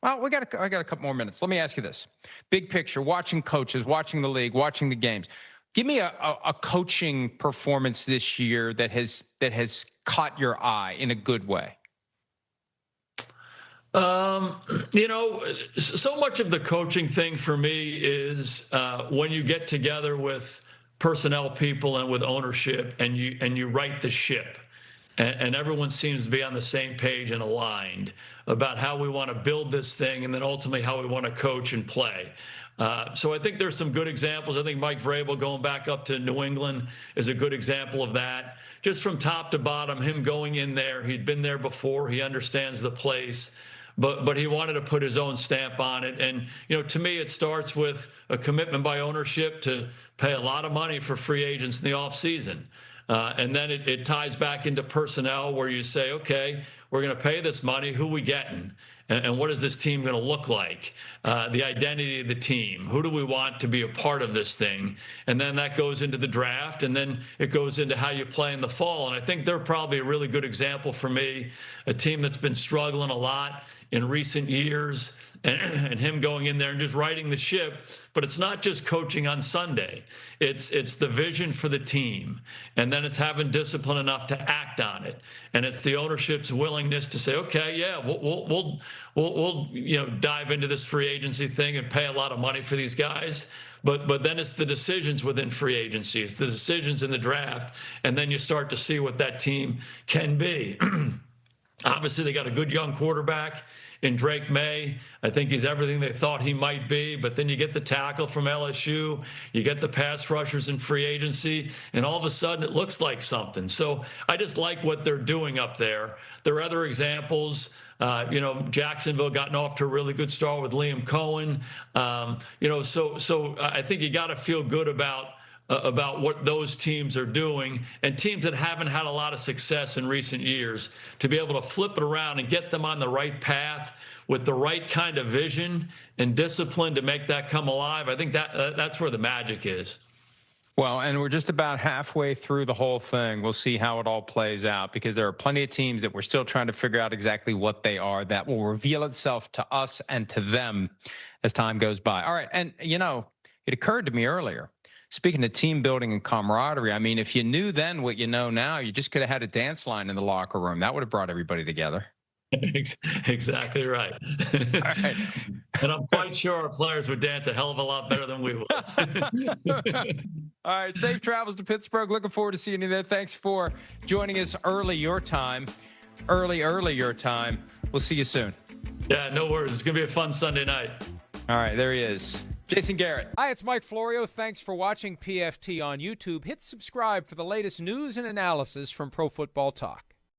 Well, I got a couple more minutes. Let me ask you this. Big picture, watching coaches, watching the league, watching the games. Give me a coaching performance this year that has caught your eye in a good way. So much of the coaching thing for me is when you get together with personnel people and with ownership and you right the ship. And everyone seems to be on the same page and aligned about how we want to build this thing and then ultimately how we want to coach and play. So I think there's some good examples. I think Mike Vrabel going back up to New England is a good example of that. Just from top to bottom, him going in there, he'd been there before, he understands the place. But he wanted to put his own stamp on it. And, to me, it starts with a commitment by ownership to pay a lot of money for free agents in the offseason. And then it ties back into personnel where you say, okay, we're going to pay this money. Who we getting? And what is this team going to look like? The identity of the team. Who do we want to be a part of this thing? And then that goes into the draft, and then it goes into how you play in the fall. And I think they're probably a really good example for me, a team that's been struggling a lot in recent years, and him going in there and just righting the ship. But it's not just coaching on Sunday. It's the vision for the team, and then it's having discipline enough to act on it, and it's the ownership's willingness to say, okay, yeah, we'll dive into this free agency thing and pay a lot of money for these guys. But then it's the decisions within free agency, it's the decisions in the draft, and then you start to see what that team can be. Obviously, they got a good young quarterback in Drake Maye. I think he's everything they thought he might be, but then you get the tackle from LSU, you get the pass rushers in free agency, and all of a sudden it looks like something. So I just like what they're doing up there. There are other examples. Jacksonville gotten off to a really good start with Liam Cohen. So I think you got to feel good about what those teams are doing, and teams that haven't had a lot of success in recent years, to be able to flip it around and get them on the right path with the right kind of vision and discipline to make that come alive. I think that's where the magic is. Well, and we're just about halfway through the whole thing. We'll see how it all plays out, because there are plenty of teams that we're still trying to figure out exactly what they are. That will reveal itself to us and to them as time goes by. All right. And, it occurred to me earlier, speaking of team building and camaraderie, I mean, if you knew then what you know now, you just could have had a dance line in the locker room. That would have brought everybody together. Exactly right. All right. And I'm quite sure our players would dance a hell of a lot better than we would. All right. Safe travels to Pittsburgh. Looking forward to seeing you there. Thanks for joining us early your time. Early your time. We'll see you soon. Yeah, no worries. It's going to be a fun Sunday night. All right. There he is. Jason Garrett. Hi, it's Mike Florio. Thanks for watching PFT on YouTube. Hit subscribe for the latest news and analysis from Pro Football Talk.